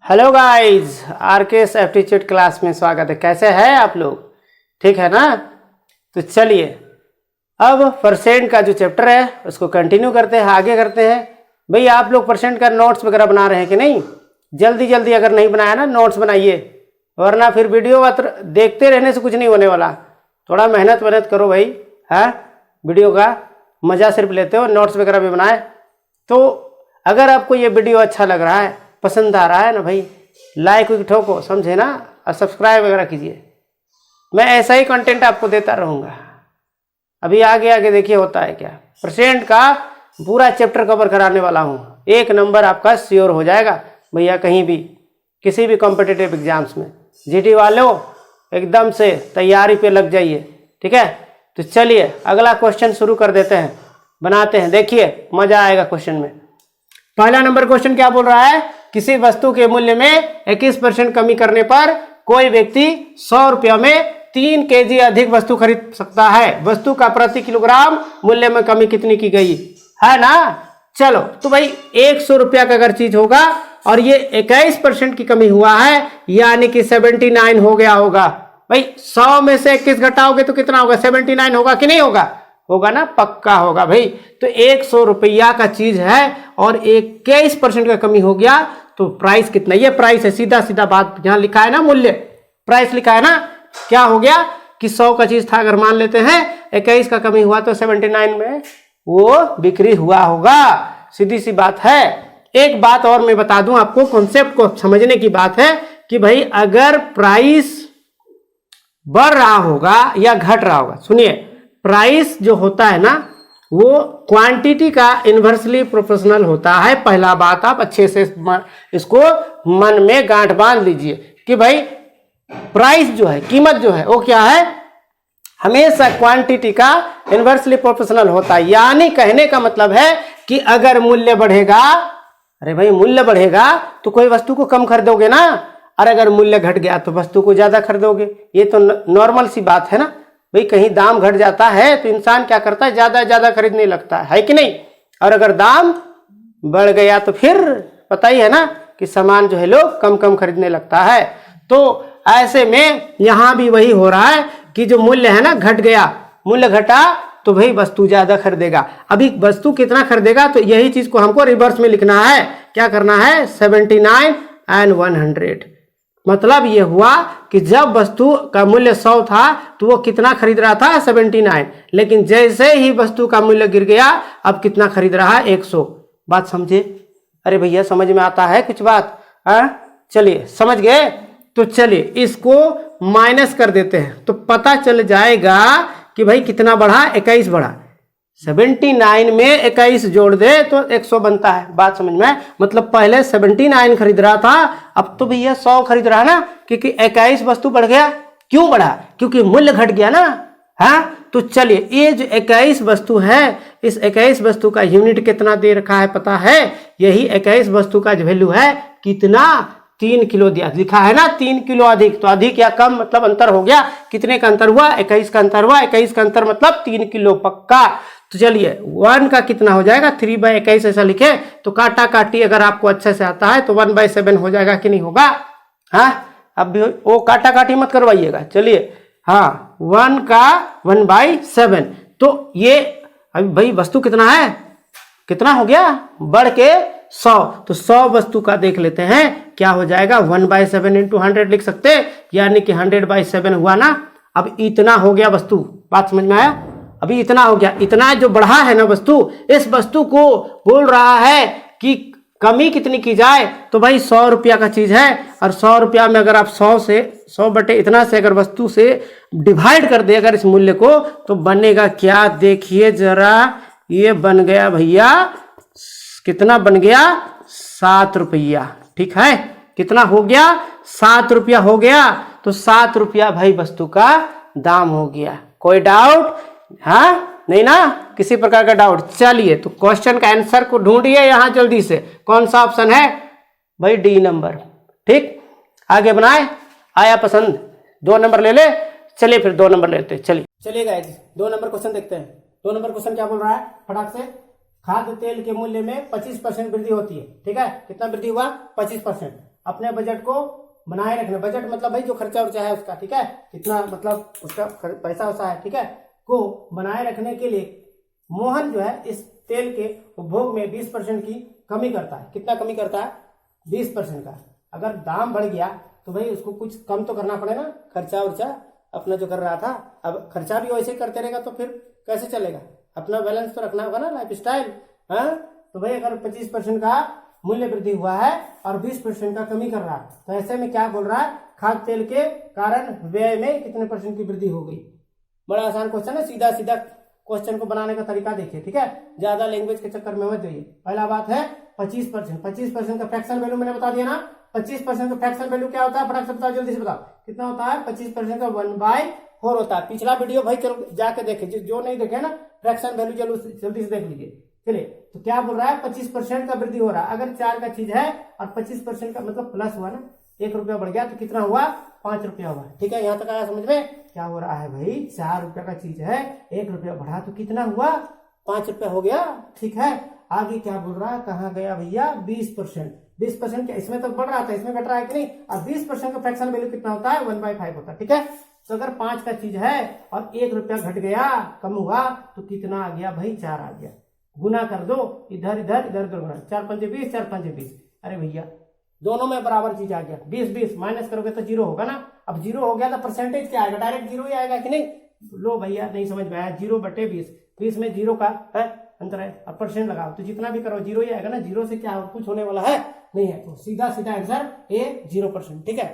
Hello guys, RKS aptitude class में स्वागत है। कैसे हैं आप लोग? ठीक है ना? तो चलिए अब परसेंट का जो चैप्टर है उसको कंटिन्यू करते हैं, आगे करते हैं। भाई आप लोग परसेंट का नोट्स वगैरह बना रहे हैं कि नहीं? जल्दी जल्दी अगर नहीं बनाया ना नोट्स बनाइए, वरना फिर वीडियो देखते रहने से कुछ नहीं होने वाला। थोड़ा मेहनत करो भाई। हाँ, वीडियो का मज़ा सिर्फ लेते हो, नोट्स वगैरह भी बनाए। तो अगर आपको ये वीडियो अच्छा लग रहा है, पसंद आ रहा है ना भाई, लाइक ठोको, समझे ना, और सब्सक्राइब वगैरह कीजिए। मैं ऐसा ही कंटेंट आपको देता रहूँगा। अभी आगे आगे देखिए होता है क्या। परसेंट का पूरा चैप्टर कवर कराने वाला हूँ, 1 नंबर आपका श्योर हो जाएगा भैया। कहीं भी किसी भी कॉम्पिटिटिव एग्जाम्स में जीडी वालों एकदम से तैयारी पे लग जाइए, ठीक है? तो चलिए अगला क्वेश्चन शुरू कर देते हैं, बनाते हैं। देखिए मजा आएगा क्वेश्चन में। पहला नंबर क्वेश्चन क्या बोल रहा है? किसी वस्तु के मूल्य में 21% कमी करने पर कोई व्यक्ति 100 रुपया में 3 केजी अधिक वस्तु खरीद सकता है। वस्तु का प्रति किलोग्राम मूल्य में कमी कितनी की गई है ना? चलो तो भाई 100 रुपया का अगर चीज होगा और ये 21% की कमी हुआ है, यानी कि 79 हो गया होगा। भाई 100 में से 21 घटाओगे तो कितना होगा? 79 होगा कि नहीं होगा? होगा ना, पक्का होगा भाई। तो 100 रुपया का चीज है और 21% का कमी हो गया तो प्राइस कितना? ये प्राइस है, सीधा सीधा बात। यहाँ लिखा है ना मूल्य, प्राइस लिखा है ना। क्या हो गया कि 100 का चीज था, अगर मान लेते हैं 21 का कमी हुआ तो 79 में वो बिक्री हुआ होगा। सीधी सी बात है। एक बात और मैं बता दूं आपको, कॉन्सेप्ट को समझने की बात है कि भाई अगर प्राइस बढ़ रहा होगा या घट रहा होगा, सुनिए, प्राइस जो होता है ना वो क्वांटिटी का इन्वर्सली प्रोपोर्शनल होता है। पहला बात आप अच्छे से इसको मन में गांठ बांध लीजिए कि भाई प्राइस जो है, कीमत जो है, वो क्या है? हमेशा क्वांटिटी का इन्वर्सली प्रोपोर्शनल होता है। यानी कहने का मतलब है कि अगर मूल्य बढ़ेगा, अरे भाई मूल्य बढ़ेगा तो कोई वस्तु को कम खरीदोगे ना, और अगर मूल्य घट गया तो वस्तु को ज्यादा खरीदोगे। ये तो नॉर्मल सी बात है ना भाई। कहीं दाम घट जाता है तो इंसान क्या करता है? ज्यादा खरीदने लगता है कि नहीं? और अगर दाम बढ़ गया तो फिर पता ही है ना कि सामान जो है लोग कम खरीदने लगता है। तो ऐसे में यहां भी वही हो रहा है कि जो मूल्य है ना घट गया, मूल्य घटा तो भाई वस्तु ज्यादा खरीदेगा। अभी वस्तु कितना खरीदेगा तो यही चीज को हमको रिवर्स में लिखना है। क्या करना है? 79 एंड 100। मतलब ये हुआ कि जब वस्तु का मूल्य 100 था तो वो कितना खरीद रहा था? 79। लेकिन जैसे ही वस्तु का मूल्य गिर गया अब कितना खरीद रहा है? 100। बात समझे? अरे भैया समझ में आता है कुछ बात? चलिए समझ गए? तो चलिए इसको माइनस कर देते हैं तो पता चल जाएगा कि भाई कितना बढ़ा? 21 बढ़ा। 79 में 21 जोड़ दे तो 100 बनता है। बात समझ में? मतलब पहले 79 खरीद रहा था, अब तो भैया 100 खरीद रहा है ना, क्योंकि 21 वस्तु बढ़ गया। क्यों बढ़ा? क्योंकि मूल्य घट गया ना। हाँ, तो चलिए ये जो 21 वस्तु है, इस 21 वस्तु का यूनिट कितना दे रखा है पता है? यही 21 वस्तु का जो वैल्यू है कितना? 3 किलो दिया, लिखा है ना 3 किलो अधिक। तो अधिक या कम मतलब अंतर हो गया। कितने का अंतर हुआ? 21 का अंतर हुआ। 21 का अंतर मतलब 3 किलो पक्का। तो चलिए 1 का कितना हो जाएगा? 3/21 ऐसा लिखे तो काटा काटी अगर आपको अच्छे से आता है तो 1/7 हो जाएगा कि नहीं होगा? हाँ, अब भी वो काटा काटी मत करवाइएगा। चलिए हाँ, 1 का 1/7। तो ये अभी भाई वस्तु कितना है? कितना हो गया? बढ़ के 100। तो 100 वस्तु का देख लेते हैं क्या हो जाएगा? 1/7 × 100 लिख सकते, यानी कि 100/7 हुआ ना। अब इतना हो गया वस्तु। बात समझ में आया? अभी इतना हो गया। इतना जो बढ़ा है ना वस्तु, इस वस्तु को बोल रहा है कि कमी कितनी की जाए। तो भाई 100 रुपया का चीज है और 100 रुपया में अगर आप 100 बटे इतना से अगर वस्तु से डिवाइड कर दे अगर इस मूल्य को, तो बनेगा क्या? देखिए जरा, ये बन गया भैया, कितना बन गया? 7 रुपया। ठीक है, कितना हो गया? 7 रुपया हो गया। तो 7 रुपया भाई वस्तु का दाम हो गया। कोई डाउट? हाँ, नहीं ना? किसी प्रकार का डाउट? चलिए तो क्वेश्चन का आंसर को ढूंढिए यहां जल्दी से। कौन सा ऑप्शन है भाई? D number. ठीक, आगे बनाए। आया पसंद? 2 नंबर ले ले। चलिए फिर 2 नंबर लेते हैं। चलिए गाइस 2 नंबर क्वेश्चन देखते हैं। 2 नंबर क्वेश्चन क्या बोल रहा है? फटाक से। खाद्य तेल के मूल्य में 25% वृद्धि होती है। ठीक है, कितना वृद्धि हुआ? 25%। अपने बजट को बनाए रखना। बजट मतलब भाई जो खर्चा वर्चा है उसका, ठीक है, कितना मतलब उसका पैसा वैसा है, ठीक है, को बनाए रखने के लिए मोहन जो है इस तेल के उपभोग में 20% की कमी करता है। कितना कमी करता है? 20% का। अगर दाम बढ़ गया तो भाई उसको कुछ कम तो करना पड़ेगा, खर्चा वर्चा अपना जो कर रहा था। अब खर्चा भी वैसे करते रहेगा तो फिर कैसे चलेगा? अपना बैलेंस तो रखना होगा ना, लाइफ स्टाइल। तो भाई अगर 25% का मूल्य वृद्धि हुआ है और 20% का कमी कर रहा है, तो ऐसे में क्या बोल रहा है? खाद्य तेल के कारण व्यय में कितने % की वृद्धि हो गई। बड़ा आसान क्वेश्चन है, सीधा सीधा क्वेश्चन को बनाने का तरीका देखिए, ठीक है, ज्यादा लैंग्वेज के चक्कर में मत जाइए। पहला बात है 25%। 25% का फ्रैक्शन वैल्यू मैंने बता दिया ना। 25% का फ्रैक्शन वैल्यू क्या होता है? फटाक से बताओ, जल्दी से बताओ कितना होता है? 25% का 1/4 होता है। पिछला वीडियो भाई चलो जाके देखे, जो नहीं देखे ना फ्रैक्शन वैल्यू, जल्दी से देख लीजिए। चलिए, तो क्या बोल रहा है? 25% का वृद्धि हो रहा है। अगर 4 का चीज है और 25% का मतलब प्लस हुआ ना, 1 रुपया बढ़ गया तो कितना हुआ? 5 रुपया हुआ। ठीक है, यहां तक आया समझ में? क्या हो रहा है भाई? 4 रुपया का चीज है, 1 रुपया बढ़ा तो कितना हुआ? 5 रुपया हो गया। ठीक है, आगे क्या बोल रहा है? कहाँ गया भैया? 20%। 20% क्या? इसमें तो बढ़ रहा था, इसमें घट रहा है कि नहीं? और 20% का फ्रैक्शन वैल्यू कितना होता है? 1/5 होता है। ठीक है, तो अगर 5 का चीज है और 1 रुपया घट गया, कम हुआ, तो कितना आ गया भाई? 4 आ गया। गुना कर दो, इधर इधर इधर इधर गुना, 4 पंजे 20, 4 पंजे 20। अरे भैया दोनों में बराबर चीज आ गया। 20 माइनस करोगे तो 0 होगा ना। अब 0 हो गया तो परसेंटेज क्या आएगा? डायरेक्ट 0 ही आएगा कि नहीं? लो भैया नहीं समझ में आया, 0/20, 20 में 0 का है अंतर है। अब परसेंट लगाओ तो जितना भी करो 0 ही आएगा ना। 0 से क्या कुछ होने वाला है? नहीं है। तो सीधा सीधा आंसर ए 0%। ठीक है,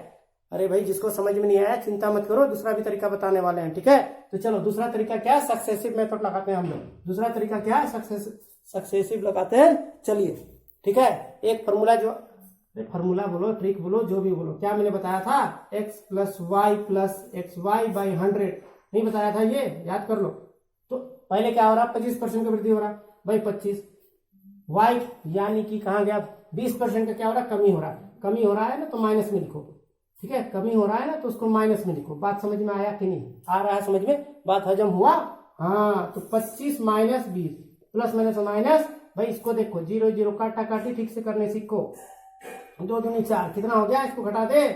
अरे भाई जिसको समझ में नहीं आया चिंता मत करो, दूसरा भी तरीका बताने वाले हैं। ठीक है, तो चलो दूसरा तरीका क्या है? सक्सेसिव मेथड लगाते हैं हम लोग। दूसरा तरीका क्या है? सक्सेसिव लगाते हैं। चलिए, ठीक है, एक फॉर्मूला जो फॉर्मूला बोलो, ट्रिक बोलो, जो भी बोलो, क्या मैंने बताया था? x + y + xy/100 नहीं बताया था? ये याद कर लो। तो पहले क्या हो रहा? 25% का वृद्धि हो रहा भाई, 25 y यानी कि कहाँ गया? 20% का क्या हो रहा? कमी हो रहा है। कमी हो रहा है ना तो माइनस में लिखो। ठीक है, कमी हो रहा है ना तो उसको माइनस में लिखो। बात समझ में आया कि नहीं? आ रहा है समझ में? बात हजम हुआ? हाँ, तो 25 - 20 प्लस माइनस माइनस। भाई इसको देखो, 0 0 काटा काटी ठीक से करने सीखो। 2 दूनी 4, कितना हो गया? इसको घटा दे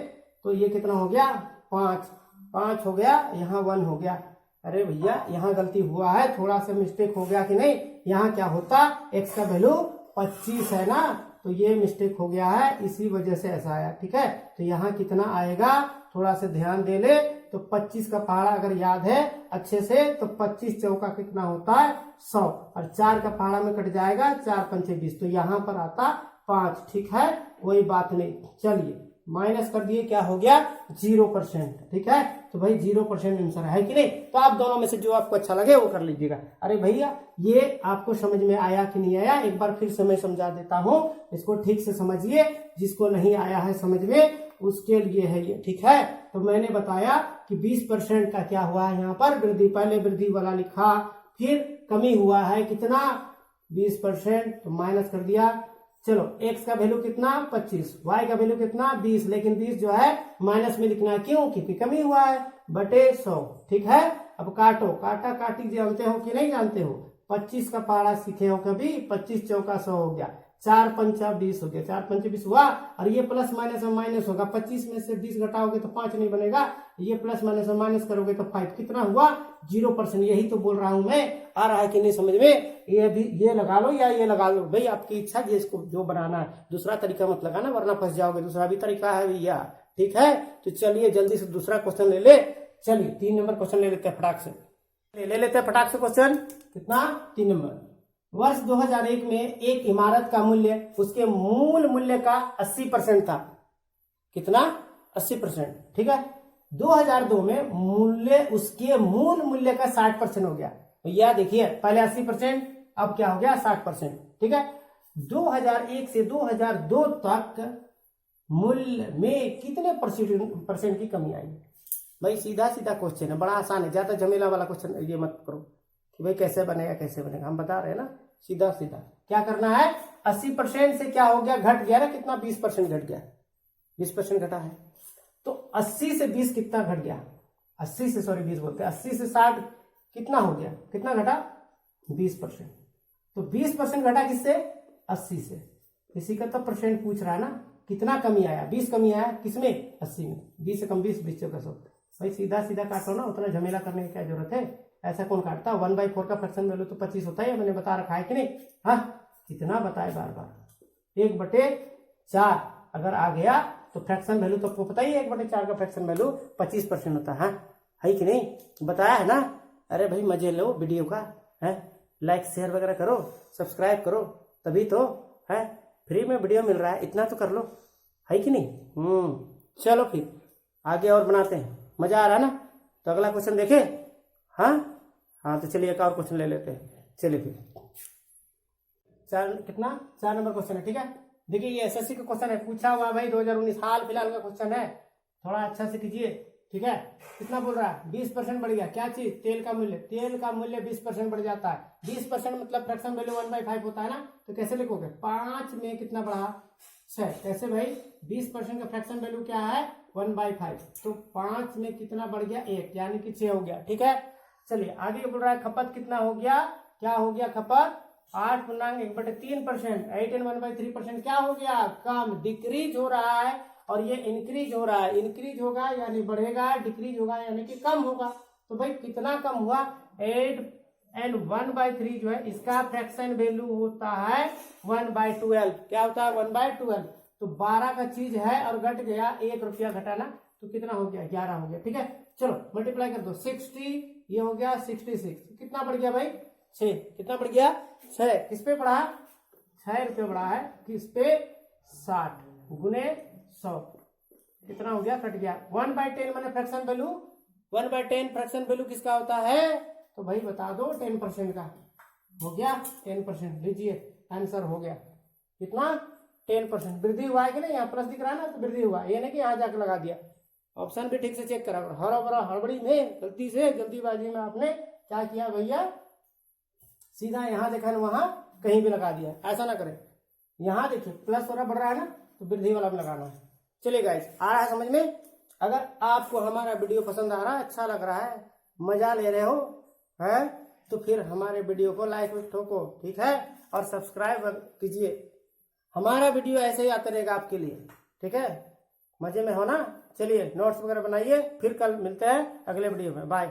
तो ये कितना हो गया? 5 हो गया, यहाँ 1 हो गया। अरे भैया यहाँ गलती हुआ है, थोड़ा सा मिस्टेक हो गया कि नहीं? यहाँ क्या होता? x का वैल्यू 25 है ना, तो ये मिस्टेक हो गया है, इसी वजह से ऐसा आया। ठीक है, तो यहाँ कितना आएगा? थोड़ा सा ध्यान दे ले तो 25 का पहाड़ा अगर याद है अच्छे से तो 25 चौका कितना होता है? 100, और 4 का पहाड़ा में कट जाएगा, 4 पंचे 20, तो यहाँ पर आता 5। ठीक है, कोई बात नहीं। चलिए माइनस कर दिए, क्या हो गया? 0%। ठीक है, तो भाई 0% आंसर है कि नहीं? तो आप दोनों में से जो आपको अच्छा लगे वो कर लीजिएगा। अरे भैया ये आपको समझ में आया कि नहीं आया? एक बार फिर से मैं समझा देता हूं, इसको ठीक से समझिए। जिसको नहीं आया है समझ में उसके लिए है ये। ठीक है, तो मैंने बताया कि 20% का क्या हुआ है यहाँ पर? वृद्धि। पहले वृद्धि वाला लिखा, फिर कमी हुआ है कितना? 20%, तो माइनस कर दिया। चलो x का वैल्यू कितना? 25, y का वैल्यू कितना? 20, लेकिन 20 जो है माइनस में लिखना है, क्यों? क्योंकि कमी हुआ है, बटे 100। ठीक है, अब काटो, काटा काटी जानते हो कि नहीं जानते हो? 25 का पहाड़ा सीखे हो कभी? 25 चौका 100 हो गया, 4 पंचा 20 हो गया, 4 पंचे 20 हुआ, और ये प्लस माइनस में माइनस होगा। 25 में से 20 घटाओगे तो 5 नहीं बनेगा, ये प्लस माइनस में माइनस करोगे तो 5, कितना हुआ? 0%। यही तो बोल रहा हूं मैं। आ रहा है कि नहीं समझ में? ये भी ये लगा लो या ये लगा लो, भाई आपकी इच्छा, जिसको जो बनाना है। दूसरा तरीका मत लगाना वरना फंस जाओगे, दूसरा भी तरीका है भैया। ठीक है, तो चलिए जल्दी से दूसरा क्वेश्चन ले ले। चलिए 3 नंबर क्वेश्चन ले लेते हैं फटाक से, ले लेते हैं फटाक से क्वेश्चन। कितना? 3 नंबर। वर्ष 2001 में एक इमारत का मूल्य उसके मूल मूल्य का 80% था। कितना? 80%। ठीक है, 2002 में मूल्य उसके मूल मूल्य का 60% हो गया। भैया देखिए, पहले 80%, अब क्या हो गया? 60%। ठीक है, 2001 से 2002 तक मूल्य में कितने परसेंट की कमी आई? भाई सीधा सीधा क्वेश्चन है, बड़ा आसान है, ज्यादा झमेला वाला क्वेश्चन ये मत करो कि भाई कैसे बनेगा कैसे बनेगा। हम बता रहे हैं ना, सीधा सीधा क्या करना है? 80% से क्या हो गया? घट गया ना, कितना? 20% घट गया, 20% घटा है। तो 80 से 20 कितना घट गया? 80 से, सॉरी 20 बोलते हैं, 80 से 60 कितना हो गया? कितना घटा? 20%। तो 20% घटा किससे? 80 से। इसी का तो परसेंट पूछ रहा है ना, कितना कमी आया, 20 कमी आया, किसमें, 80 में। 20 से कम 20, 20 से 100। भाई सीधा सीधा काटो ना, उतना झमेला करने की क्या जरूरत है, ऐसा कौन काटता। 1/4 का फ्रैक्शन वैल्यू तो 25 होता है, मैंने बता रखा है कि नहीं। हाँ, कितना बताए बार बार, 1/4 अगर आ गया तो फ्रैक्शन वैल्यू तो आपको पता ही है, 1/4 का फ्रैक्शन वैल्यू 25% होता है कि नहीं, बताया है ना। अरे भाई मजे लो वीडियो का, है लाइक शेयर वगैरह करो, सब्सक्राइब करो, तभी तो है फ्री में वीडियो मिल रहा है, इतना तो कर लो, है कि नहीं। चलो फिर आगे और बनाते हैं, मजा आ रहा है ना। तो अगला क्वेश्चन देखे। हाँ तो चलिए एक और क्वेश्चन ले लेते हैं। चलिए फिर 4 नंबर क्वेश्चन है, ठीक है। देखिए ये एसएससी का क्वेश्चन है, पूछा हुआ भाई 2019 हाल फिलहाल का क्वेश्चन है, थोड़ा अच्छा से कीजिए, ठीक है। कितना बोल रहा है, 20% बढ़ गया, क्या चीज, तेल का मूल्य। तेल का मूल्य 20% बढ़ जाता है, 20% मतलब फ्रैक्शन वैल्यू 1/5 होता है ना, तो कैसे लिखोगे, 5 में कितना बढ़ा, 6। कैसे भाई, 20% का फ्रैक्शन वैल्यू क्या है, 1/5, तो 5 में कितना बढ़ गया, 1, यानी कि 6 हो गया, ठीक है। चलिए आगे बोल रहा है खपत कितना हो गया, क्या हो गया खपत, 8.1/3%, 8 and 1/3% क्या हो गया, कम, डिक्रीज हो रहा है, और ये इंक्रीज हो रहा है, इंक्रीज होगा यानी बढ़ेगा, डिक्रीज होगा यानी कि कम होगा। तो भाई कितना कम हुआ, 8 and 1/3 जो है इसका फ्रैक्शन वैल्यू होता है 1/12, क्या होता है 1/12। तो 12 का चीज है और घट गया, 1 रुपया घटाना, तो कितना हो गया, 11 हो गया, ठीक है। चलो मल्टीप्लाई कर दो, 60 ये हो गया 66, कितना बढ़ गया भाई, 6, कितना बढ़ गया, 6, किस पे बढ़ा, 6 रुपये बढ़ा है, किस पे, 60 गुने 100, कितना हो गया, कट गया। 1/10 मैंने फ्रैक्शन वैल्यू, 1/10 फ्रैक्शन वैल्यू किसका होता है, तो भाई बता दो, 10% का हो गया, 10%, लीजिए आंसर हो गया, कितना, 10%। वृद्धि हुआ है कि नहीं, यहाँ प्लस दिख रहा है ना, तो वृद्धि हुआ, ये नहीं कि यहाँ जाकर लगा दिया। ऑप्शन भी ठीक से चेक करा, हड़बड़ी में गलती से, जल्दीबाजी में आपने क्या किया भैया, सीधा यहाँ देखा ना वहां कहीं भी लगा दिया, ऐसा ना करें। यहाँ देखिए प्लस हो रहा, बढ़ रहा है ना, तो वृद्धि वाला में लगाना है। चलिए गाइस, आ रहा है समझ में। अगर आपको हमारा वीडियो पसंद आ रहा है, अच्छा लग रहा है, मजा ले रहे हो, है, तो फिर हमारे वीडियो को लाइक ठोको, ठीक है, और सब्सक्राइब कीजिए। हमारा वीडियो ऐसे ही आते रहेगा आपके लिए, ठीक है। मजे में हो ना। चलिए नोट्स वगैरह बनाइए, फिर कल मिलते हैं अगले वीडियो में, बाय।